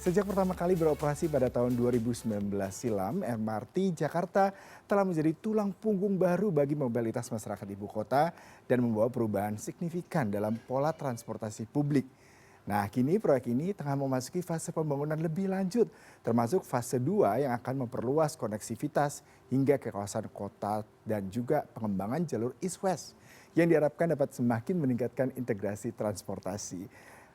Sejak pertama kali beroperasi pada tahun 2019 silam, MRT Jakarta telah menjadi tulang punggung baru bagi mobilitas masyarakat ibu kota dan membawa perubahan signifikan dalam pola transportasi publik. Nah, kini proyek ini tengah memasuki fase pembangunan lebih lanjut, termasuk fase 2 yang akan memperluas koneksivitas hingga ke kawasan kota dan juga pengembangan jalur east-west yang diharapkan dapat semakin meningkatkan integrasi transportasi.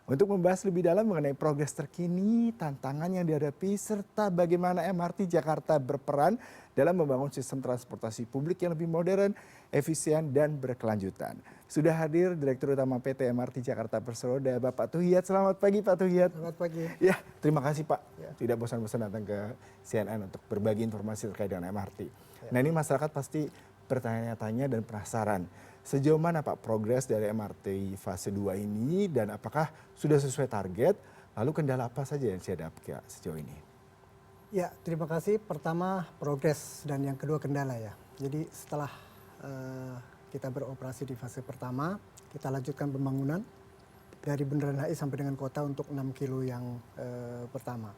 Untuk membahas lebih dalam mengenai progres terkini, tantangan yang dihadapi, serta bagaimana MRT Jakarta berperan dalam membangun sistem transportasi publik yang lebih modern, efisien, dan berkelanjutan. Sudah hadir Direktur Utama PT MRT Jakarta Persero, Bapak Tuhiyat. Selamat pagi Pak Tuhiyat. Selamat pagi. Ya, terima kasih Pak. Ya. Tidak bosan-bosan datang ke CNN untuk berbagi informasi terkait dengan MRT. Nah, ini masyarakat pasti bertanya-tanya dan penasaran. Sejauh mana Pak progres dari MRT fase 2 ini dan apakah sudah sesuai target? Lalu kendala apa saja yang dihadapi sejauh ini? Ya, terima kasih. Pertama progres dan yang kedua kendala ya. Jadi setelah kita beroperasi di fase pertama, kita lanjutkan pembangunan dari Bundaran HI sampai dengan kota untuk 6 kilo yang pertama.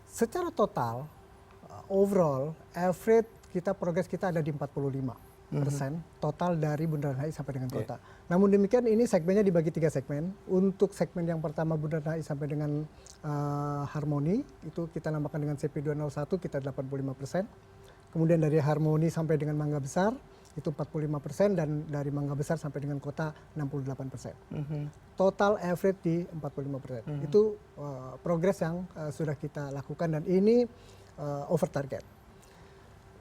Secara total, overall, average progres kita ada di 45%. Total dari Bundaran HI sampai dengan kota. Namun demikian ini segmennya dibagi 3 segmen. Untuk segmen yang pertama Bundaran HI sampai dengan Harmoni, itu kita namakan dengan CP201, kita 85%. Kemudian dari Harmoni sampai dengan Mangga Besar, itu 45%, dan dari Mangga Besar sampai dengan kota 68%. Total average di 45%. Itu progres yang sudah kita lakukan dan ini over target.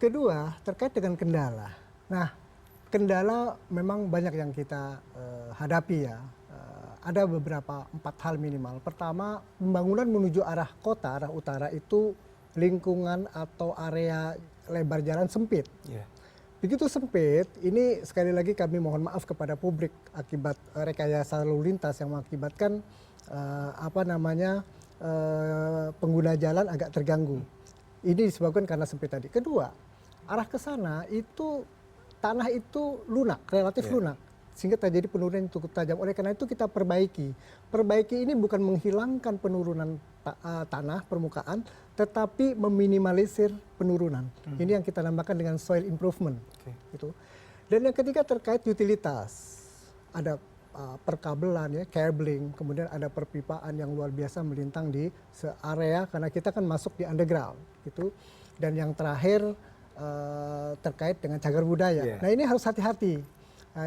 Kedua, terkait dengan kendala. Nah, kendala memang banyak yang kita hadapi ya. Ada beberapa 4 hal minimal. Pertama, pembangunan menuju arah kota, arah utara itu lingkungan atau area lebar jalan sempit. Begitu sempit, ini sekali lagi kami mohon maaf kepada publik akibat rekayasa lalu lintas yang mengakibatkan pengguna jalan agak terganggu. Ini disebabkan karena sempit tadi. Kedua, arah ke sana itu tanah itu lunak, relatif lunak, sehingga terjadi penurunan yang cukup tajam. Oleh karena itu kita perbaiki. Perbaiki ini bukan menghilangkan penurunan tanah permukaan, tetapi meminimalisir penurunan. Ini yang kita namakan dengan soil improvement. Gitu. Dan yang ketiga terkait utilitas, ada perkabelan ya, cabling, kemudian ada perpipaan yang luar biasa melintang di area karena kita kan masuk di underground, gitu. Dan yang terakhir terkait dengan cagar budaya. Nah ini harus hati-hati.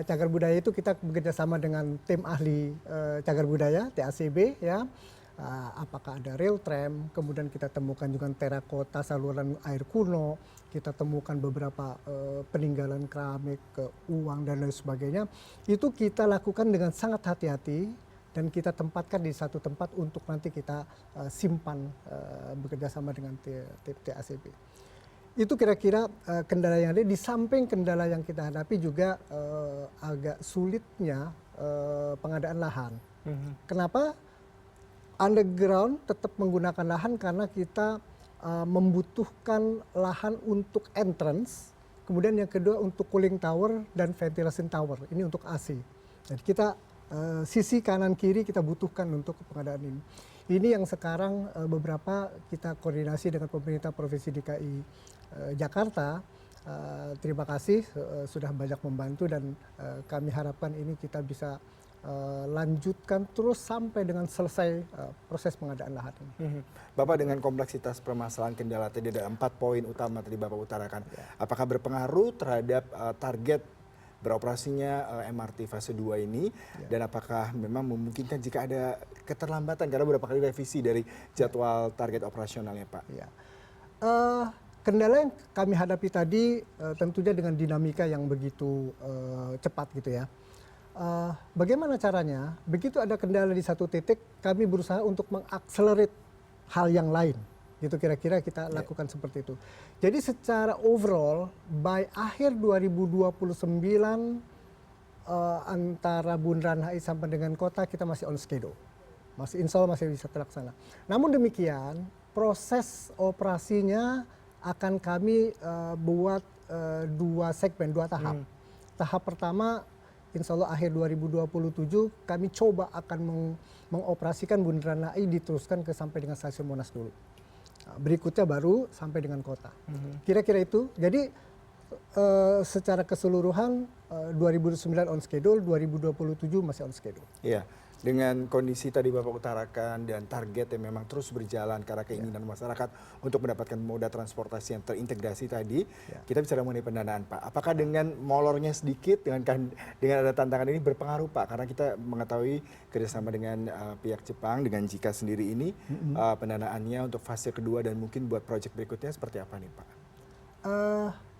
Cagar budaya itu kita bekerja sama dengan tim ahli cagar budaya TACB ya. Apakah ada rail tram, kemudian kita temukan juga terakota saluran air kuno, kita temukan beberapa peninggalan keramik, uang dan lain sebagainya. Itu kita lakukan dengan sangat hati-hati dan kita tempatkan di satu tempat untuk nanti kita simpan bekerja sama dengan tim TACB. Itu kira-kira kendala yang ada. Di samping kendala yang kita hadapi juga agak sulitnya pengadaan lahan. Kenapa? Underground tetap menggunakan lahan karena kita membutuhkan lahan untuk entrance, kemudian yang kedua untuk cooling tower dan ventilation tower, ini untuk AC. Jadi kita sisi kanan kiri kita butuhkan untuk pengadaan ini. Ini yang sekarang beberapa kita koordinasi dengan pemerintah Provinsi DKI Jakarta. Terima kasih sudah banyak membantu dan kami harapkan ini kita bisa lanjutkan terus sampai dengan selesai proses pengadaan lahan ini. Bapak dengan kompleksitas permasalahan kendala tadi ada 4 poin utama tadi Bapak utarakan. Apakah berpengaruh terhadap target beroperasinya MRT fase 2 ini dan apakah memang memungkinkan jika ada keterlambatan karena beberapa kali revisi dari jadwal target operasionalnya Pak? Kendala yang kami hadapi tadi tentunya dengan dinamika yang begitu cepat gitu ya. Bagaimana caranya? Begitu ada kendala di satu titik, kami berusaha untuk mengakselerate hal yang lain. Gitu kira-kira kita lakukan seperti itu. Jadi secara overall, by akhir 2029 antara Bundaran HI sampai dengan kota kita masih on schedule. Insya Allah masih bisa terlaksana. Namun demikian, proses operasinya akan kami buat 2 segmen, 2 tahap. Tahap pertama insya Allah akhir 2027 kami coba akan mengoperasikan Bundaran HI diteruskan ke sampai dengan stasiun Monas dulu. Nah, berikutnya baru sampai dengan kota. Kira-kira itu. Jadi secara keseluruhan 2009 on schedule, 2027 masih on schedule. Iya, dengan kondisi tadi Bapak utarakan dan target yang memang terus berjalan karena keinginan masyarakat untuk mendapatkan moda transportasi yang terintegrasi tadi, kita bicara mengenai pendanaan Pak. Apakah dengan molornya sedikit, dengan ada tantangan ini berpengaruh Pak? Karena kita mengetahui kerjasama dengan pihak Jepang, dengan JIKA sendiri ini, pendanaannya untuk fase kedua dan mungkin buat proyek berikutnya seperti apa nih Pak?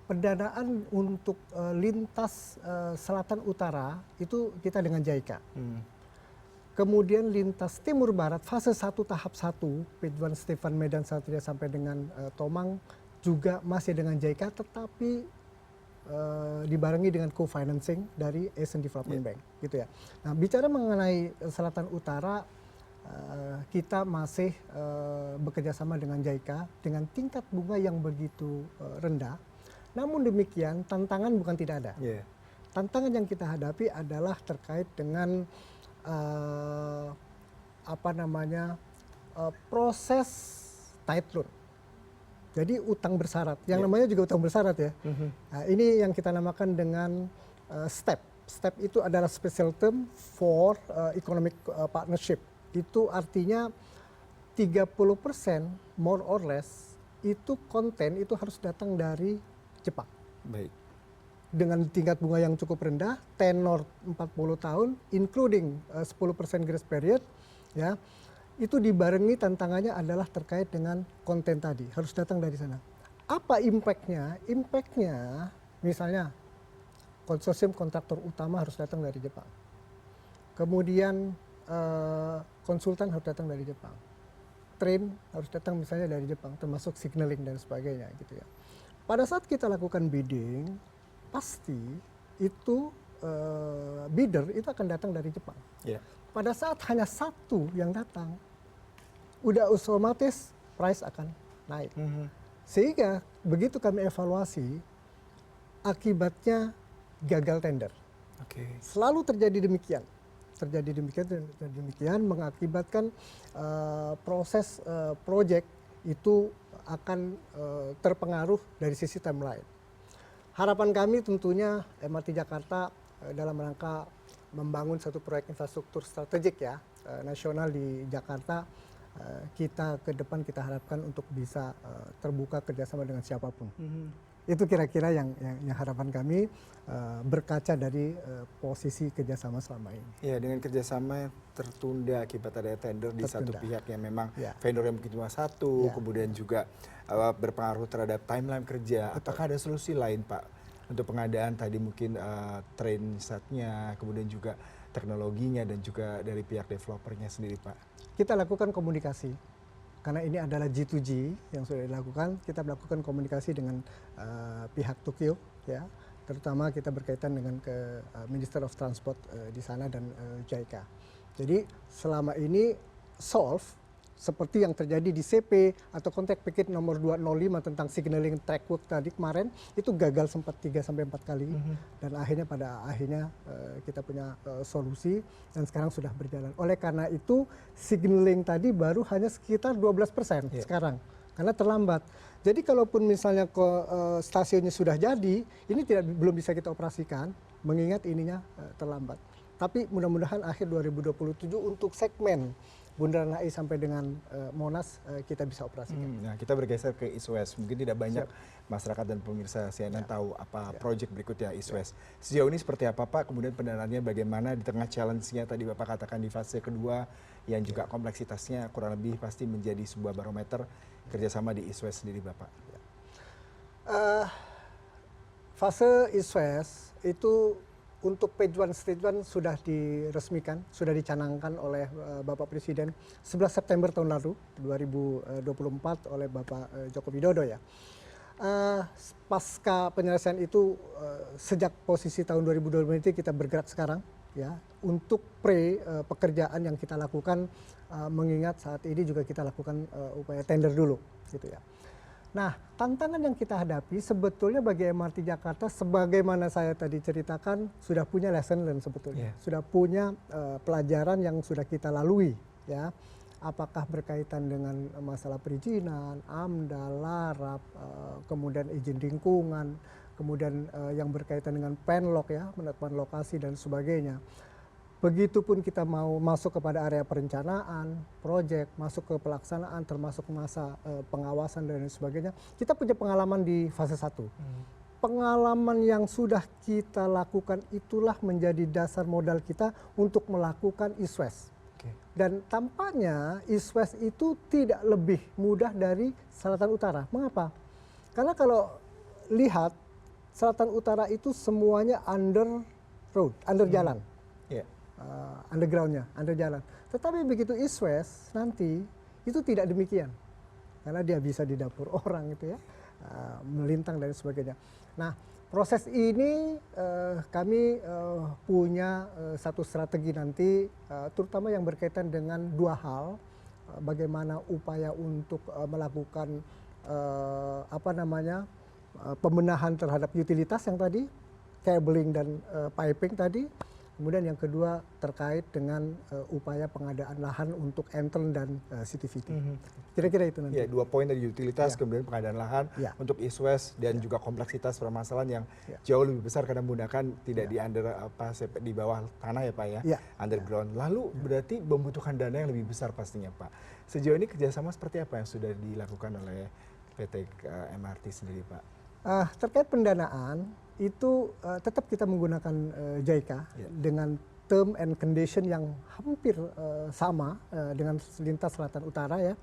Pendanaan untuk lintas selatan utara itu kita dengan JIKA. Kemudian lintas timur barat fase 1 tahap 1 Pejuan Stefan Medan Satria sampai dengan Tomang juga masih dengan JIKA, tetapi dibarengi dengan co-financing dari Asian Development Bank, gitu ya. Nah, bicara mengenai selatan utara, kita masih bekerja sama dengan JIKA dengan tingkat bunga yang begitu rendah. Namun demikian tantangan bukan tidak ada. Tantangan yang kita hadapi adalah terkait dengan proses tight loan. Jadi utang bersyarat. Yang namanya juga utang bersyarat ya. Nah, ini yang kita namakan dengan STEP. STEP itu adalah special term for economic partnership. Itu artinya 30% more or less itu konten itu harus datang dari Jepang. Baik. Dengan tingkat bunga yang cukup rendah, tenor 40 tahun, including 10% grace period, ya, itu dibarengi tantangannya adalah terkait dengan konten tadi, harus datang dari sana. Apa impactnya? Impactnya, misalnya konsorsium kontraktor utama harus datang dari Jepang. Kemudian konsultan harus datang dari Jepang. Train harus datang misalnya dari Jepang, termasuk signaling dan sebagainya, gitu ya. Pada saat kita lakukan bidding, pasti itu bidder itu akan datang dari Jepang. Pada saat hanya satu yang datang, udah otomatis price akan naik. Sehingga begitu kami evaluasi, akibatnya gagal tender. Selalu terjadi demikian. Mengakibatkan proses project itu akan terpengaruh dari sisi timeline. Harapan kami tentunya MRT Jakarta dalam rangka membangun satu proyek infrastruktur strategik ya nasional di Jakarta, kita ke depan kita harapkan untuk bisa terbuka kerjasama dengan siapapun. Itu kira-kira yang harapan kami berkaca dari posisi kerjasama selama ini. Ya, dengan kerjasama tertunda akibat ada tender di satu pihak yang memang vendor yang mungkin cuma satu, kemudian juga berpengaruh terhadap timeline kerja. Apakah ada solusi lain Pak untuk pengadaan tadi mungkin train setnya, kemudian juga teknologinya dan juga dari pihak developernya sendiri Pak? Kita lakukan komunikasi. Karena ini adalah G2G yang sudah dilakukan, kita melakukan komunikasi dengan pihak Tokyo, ya, terutama kita berkaitan dengan ke Minister of Transport di sana dan JICA. Jadi selama ini solve seperti yang terjadi di CP atau kontak paket nomor 205 tentang signaling track work tadi kemarin, itu gagal sempat 3-4 kali dan pada akhirnya kita punya solusi dan sekarang sudah berjalan. Oleh karena itu signaling tadi baru hanya sekitar 12% sekarang karena terlambat. Jadi kalaupun misalnya stasiunnya sudah jadi, ini belum bisa kita operasikan mengingat ininya terlambat. Tapi mudah-mudahan akhir 2027 untuk segmen Bundaran HI sampai dengan Monas kita bisa operasikan. Nah, kita bergeser ke East West. Mungkin tidak banyak masyarakat dan pemirsa CNN tahu apa proyek berikutnya East West. Sejauh ini seperti apa Pak? Kemudian pendanaannya bagaimana di tengah challenge-nya tadi Bapak katakan di fase kedua yang juga kompleksitasnya kurang lebih pasti menjadi sebuah barometer kerjasama di East West sendiri Bapak. Fase East West itu untuk Pejuan Stadion sudah diresmikan, sudah dicanangkan oleh Bapak Presiden 11 September tahun lalu, 2024 oleh Bapak Joko Widodo ya. Pasca penyelesaian itu sejak posisi tahun 2020 itu kita bergerak sekarang ya untuk pekerjaan yang kita lakukan mengingat saat ini juga kita lakukan upaya tender dulu gitu ya. Nah, tantangan yang kita hadapi sebetulnya bagi MRT Jakarta, sebagaimana saya tadi ceritakan, sudah punya lesson learned sebetulnya, sudah punya pelajaran yang sudah kita lalui, ya. Apakah berkaitan dengan masalah perizinan, AMDAL, LARAP, kemudian izin lingkungan, kemudian yang berkaitan dengan penlok, ya, penetapan lokasi dan sebagainya. Begitupun kita mau masuk kepada area perencanaan, proyek, masuk ke pelaksanaan, termasuk masa pengawasan dan sebagainya, kita punya pengalaman di fase 1. Pengalaman yang sudah kita lakukan itulah menjadi dasar modal kita untuk melakukan East West. Dan tampaknya East West itu tidak lebih mudah dari Selatan Utara. Mengapa? Karena kalau lihat Selatan Utara itu semuanya under road, under jalan. Undergroundnya, under jalan. Tetapi begitu East West nanti itu tidak demikian, karena dia bisa di dapur orang gitu ya, melintang dan sebagainya. Nah, proses ini kami punya satu strategi nanti, terutama yang berkaitan dengan dua hal, bagaimana upaya untuk melakukan pembenahan terhadap utilitas yang tadi, cabling dan piping tadi. Kemudian yang kedua terkait dengan upaya pengadaan lahan untuk Entron dan CTVT. Kira-kira itu nanti. Ya, 2 poin dari utilitas, kemudian pengadaan lahan untuk East West dan juga kompleksitas permasalahan yang jauh lebih besar karena menggunakan tidak di di bawah tanah ya Pak ya, underground. Lalu berarti membutuhkan dana yang lebih besar pastinya Pak. Sejauh ini kerjasama seperti apa yang sudah dilakukan oleh PT MRT sendiri Pak? Terkait pendanaan itu tetap kita menggunakan JICA dengan term and condition yang hampir sama dengan lintas selatan utara ya.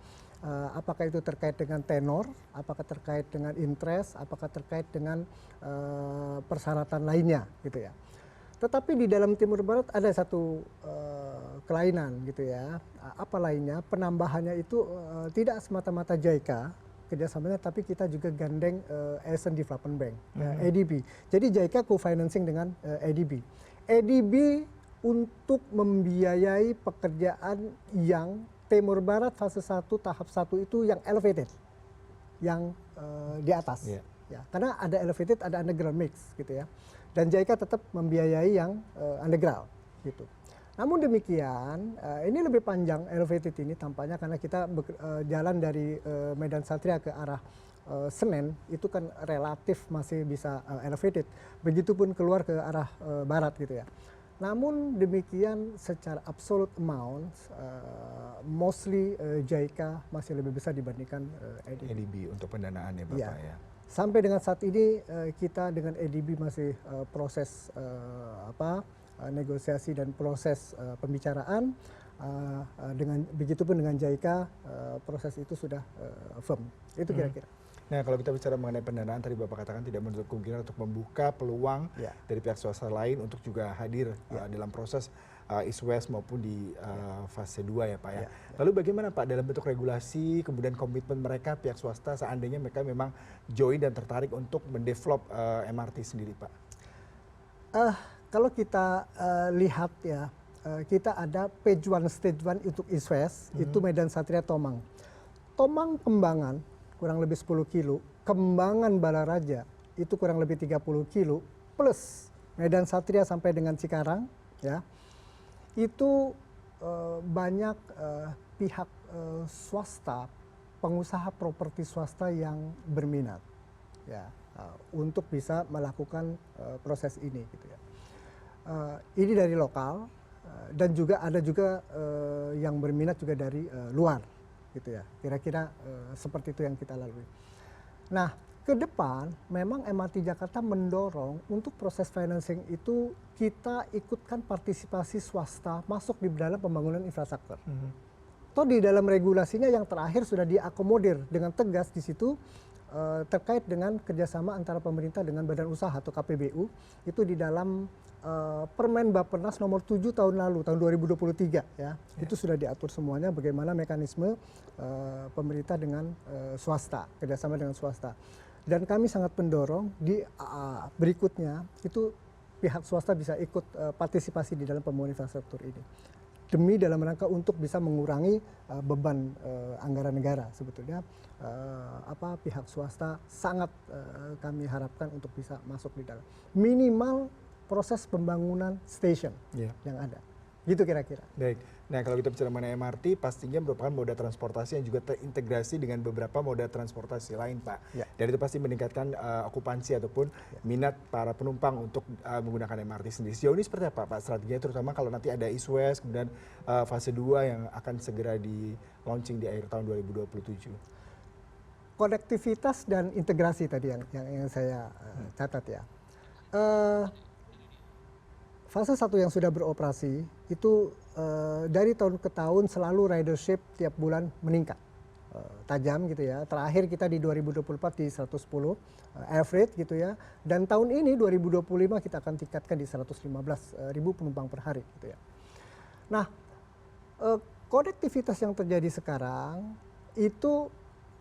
Apakah itu terkait dengan tenor, apakah terkait dengan interest, apakah terkait dengan persyaratan lainnya gitu ya. Tetapi di dalam Timur Barat ada satu kelainan gitu ya. Apa lainnya? Penambahannya itu tidak semata-mata JICA kerjasamanya, tapi kita juga gandeng Asian Development Bank, ADB. Jadi JICA co-financing dengan ADB. ADB untuk membiayai pekerjaan yang Timur Barat fase 1 tahap 1 itu yang elevated, yang di atas. Ya, karena ada elevated, ada underground mix gitu ya. Dan JICA tetap membiayai yang underground gitu. Namun demikian, ini lebih panjang elevated ini tampaknya karena kita jalan dari Medan Satria ke arah Senen itu kan relatif masih bisa elevated. Begitupun keluar ke arah barat gitu ya. Namun demikian secara absolute amount, mostly JICA masih lebih besar dibandingkan ADB. ADB untuk pendanaan ya Bapak ya. Sampai dengan saat ini kita dengan ADB masih proses negosiasi dan proses pembicaraan, dengan begitupun dengan JICA proses itu sudah firm. Itu kira-kira. Nah, kalau kita bicara mengenai pendanaan tadi Bapak katakan tidak menutup kemungkinan untuk membuka peluang dari pihak swasta lain untuk juga hadir dalam proses East West maupun di fase 2 ya Pak ya. Lalu bagaimana Pak dalam bentuk regulasi kemudian komitmen mereka pihak swasta seandainya mereka memang join dan tertarik untuk mendevelop MRT sendiri Pak? Kalau kita lihat ya, kita ada Phase 1 Stage 1 untuk East West, itu Medan Satria Tomang. Tomang Kembangan kurang lebih 10 kilo, Kembangan Balaraja itu kurang lebih 30 kilo, plus Medan Satria sampai dengan Cikarang, ya, itu banyak pihak swasta, pengusaha properti swasta yang berminat, ya, untuk bisa melakukan proses ini, gitu ya. Ini dari lokal dan juga ada juga yang berminat juga dari luar. Gitu ya, kira-kira seperti itu yang kita lalui. Nah, ke depan memang MRT Jakarta mendorong untuk proses financing itu kita ikutkan partisipasi swasta masuk di dalam pembangunan infrastruktur. Toh di dalam regulasinya yang terakhir sudah diakomodir dengan tegas di situ terkait dengan kerjasama antara pemerintah dengan badan usaha atau KPBU itu di dalam Permen Bappenas nomor 7 tahun lalu, tahun 2023 ya. Itu sudah diatur semuanya bagaimana mekanisme pemerintah dengan swasta, kerjasama dengan swasta. Dan kami sangat mendorong di berikutnya itu pihak swasta bisa ikut partisipasi di dalam pembangunan infrastruktur ini. demi dalam rangka untuk bisa mengurangi beban anggaran negara sebetulnya pihak swasta sangat kami harapkan untuk bisa masuk di dalam minimal proses pembangunan stasiun yang ada gitu kira-kira. Baik. Nah, kalau kita bicara mengenai MRT, pastinya merupakan moda transportasi yang juga terintegrasi dengan beberapa moda transportasi lain, Pak. Ya. Dan itu pasti meningkatkan okupansi ataupun minat para penumpang untuk menggunakan MRT sendiri. Sejauh ini seperti apa, Pak, strateginya terutama kalau nanti ada East West, kemudian fase 2 yang akan segera di launching di akhir tahun 2027? Konektivitas dan integrasi tadi yang saya catat ya. Fase 1 yang sudah beroperasi itu dari tahun ke tahun selalu ridership tiap bulan meningkat tajam gitu ya. Terakhir kita di 2024 di 110 average gitu ya. Dan tahun ini 2025 kita akan tingkatkan di 115.000 penumpang per hari gitu ya. Nah, konektivitas yang terjadi sekarang itu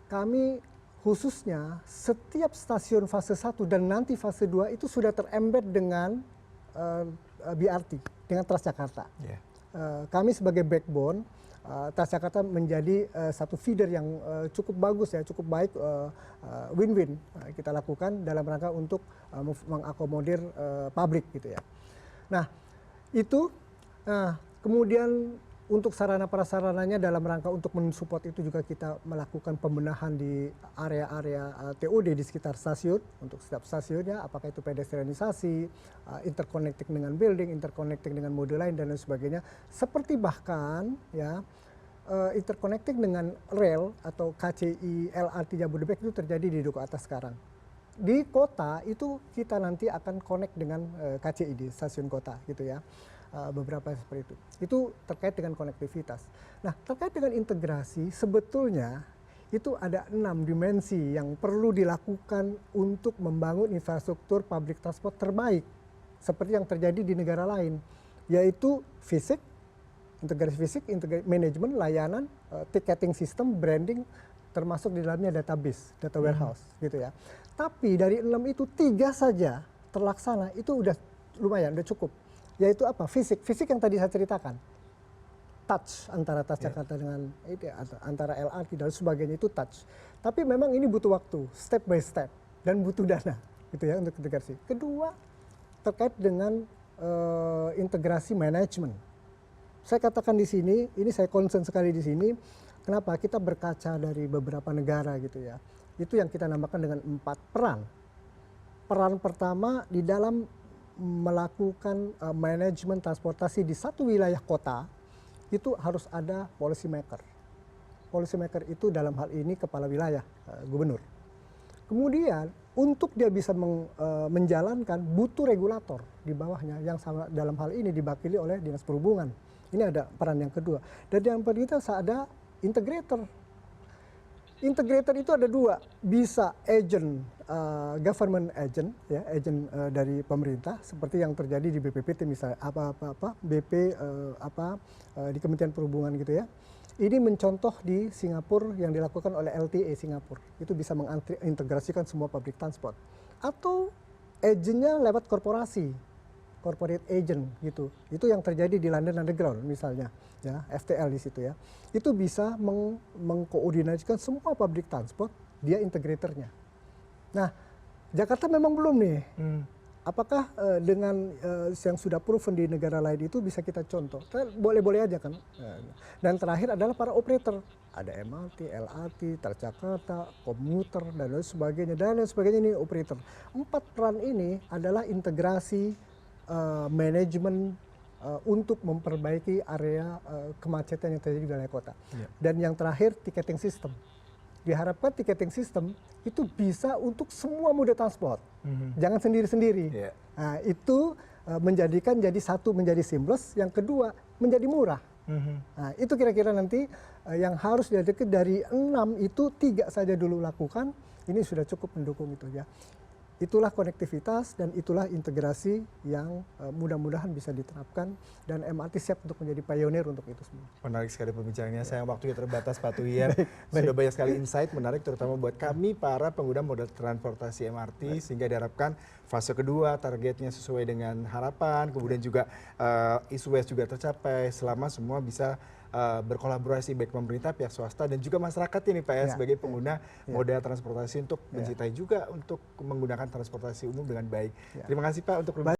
kami khususnya setiap stasiun fase 1 dan nanti fase 2 itu sudah terembed dengan BRT dengan Transjakarta. Kami sebagai backbone, Transjakarta menjadi satu feeder yang cukup bagus ya, cukup baik, win-win kita lakukan dalam rangka untuk mengakomodir publik gitu ya. Nah itu, kemudian untuk sarana prasarananya dalam rangka untuk mensupport itu juga kita melakukan pembenahan di area-area TOD di sekitar stasiun untuk setiap stasiunnya, apakah itu pedestrianisasi, interconnecting dengan building, interconnecting dengan mode lain dan lain sebagainya. Seperti bahkan ya interconnecting dengan rel atau KCI LRT Jabodebek itu terjadi di Duku Atas sekarang. Di kota itu kita nanti akan connect dengan KCI di stasiun kota gitu ya. Beberapa seperti itu. Itu terkait dengan konektivitas. Nah, terkait dengan integrasi sebetulnya itu ada 6 dimensi yang perlu dilakukan untuk membangun infrastruktur public transport terbaik seperti yang terjadi di negara lain, yaitu fisik, integrasi fisik, manajemen, layanan, ticketing system, branding, termasuk di dalamnya database, data warehouse gitu ya. Tapi dari 6 itu 3 saja terlaksana, itu udah lumayan, udah cukup. Yaitu apa? Fisik yang tadi saya ceritakan. Touch antara Transjakarta dengan antara LRT dan sebagainya itu touch. Tapi memang ini butuh waktu, step by step dan butuh dana gitu ya untuk integrasi. Kedua, terkait dengan integrasi manajemen. Saya katakan di sini, ini saya concern sekali di sini. Kenapa? Kita berkaca dari beberapa negara gitu ya. Itu yang kita namakan dengan 4 peran. Peran pertama di dalam melakukan manajemen transportasi di satu wilayah kota itu harus ada policy maker. Policy maker itu dalam hal ini kepala wilayah, gubernur. Kemudian untuk dia bisa menjalankan butuh regulator di bawahnya yang sama dalam hal ini diwakili oleh Dinas Perhubungan. Ini ada peran yang kedua. Dan yang ketiga ada integrator. Integrator itu ada 2, bisa agent, government agent, ya, agent dari pemerintah, seperti yang terjadi di BPPT misalnya, di Kementerian Perhubungan gitu ya. Ini mencontoh di Singapura yang dilakukan oleh LTA Singapura, itu bisa mengintegrasikan semua public transport. Atau agentnya lewat korporasi, corporate agent gitu. Itu yang terjadi di London Underground misalnya, ya, FTL di situ ya. Itu bisa mengkoordinasikan semua public transport, dia integratornya. Nah, Jakarta memang belum nih. Apakah dengan yang sudah proven di negara lain itu bisa kita contoh? Boleh-boleh aja kan. Dan terakhir adalah para operator. Ada MRT, LRT, Transjakarta, komuter, dan lain sebagainya. Dan lain sebagainya ini operator. 4 peran ini adalah integrasi manajemen untuk memperbaiki area kemacetan yang terjadi di wilayah kota. Dan yang terakhir ticketing system. Diharapkan ticketing system itu bisa untuk semua moda transport, jangan sendiri-sendiri. Nah, itu menjadikan jadi satu menjadi seamless, yang kedua menjadi murah. Nah, itu kira-kira nanti yang harus dari 6 itu 3 saja dulu lakukan, ini sudah cukup mendukung itu ya. itulah konektivitas dan itulah integrasi yang mudah-mudahan bisa diterapkan dan MRT siap untuk menjadi pionir untuk itu semua. Menarik sekali pembicaraannya. Sayang waktunya terbatas Pak Tuhian. Sudah banyak sekali insight menarik terutama buat kami para pengguna moda transportasi MRT sehingga diharapkan fase kedua targetnya sesuai dengan harapan, kemudian juga isu juga tercapai selama semua bisa berkolaborasi baik pemerintah, pihak swasta dan juga masyarakat ini Pak ya sebagai pengguna moda transportasi untuk mencintai juga untuk menggunakan transportasi umum dengan baik. Terima kasih Pak untuk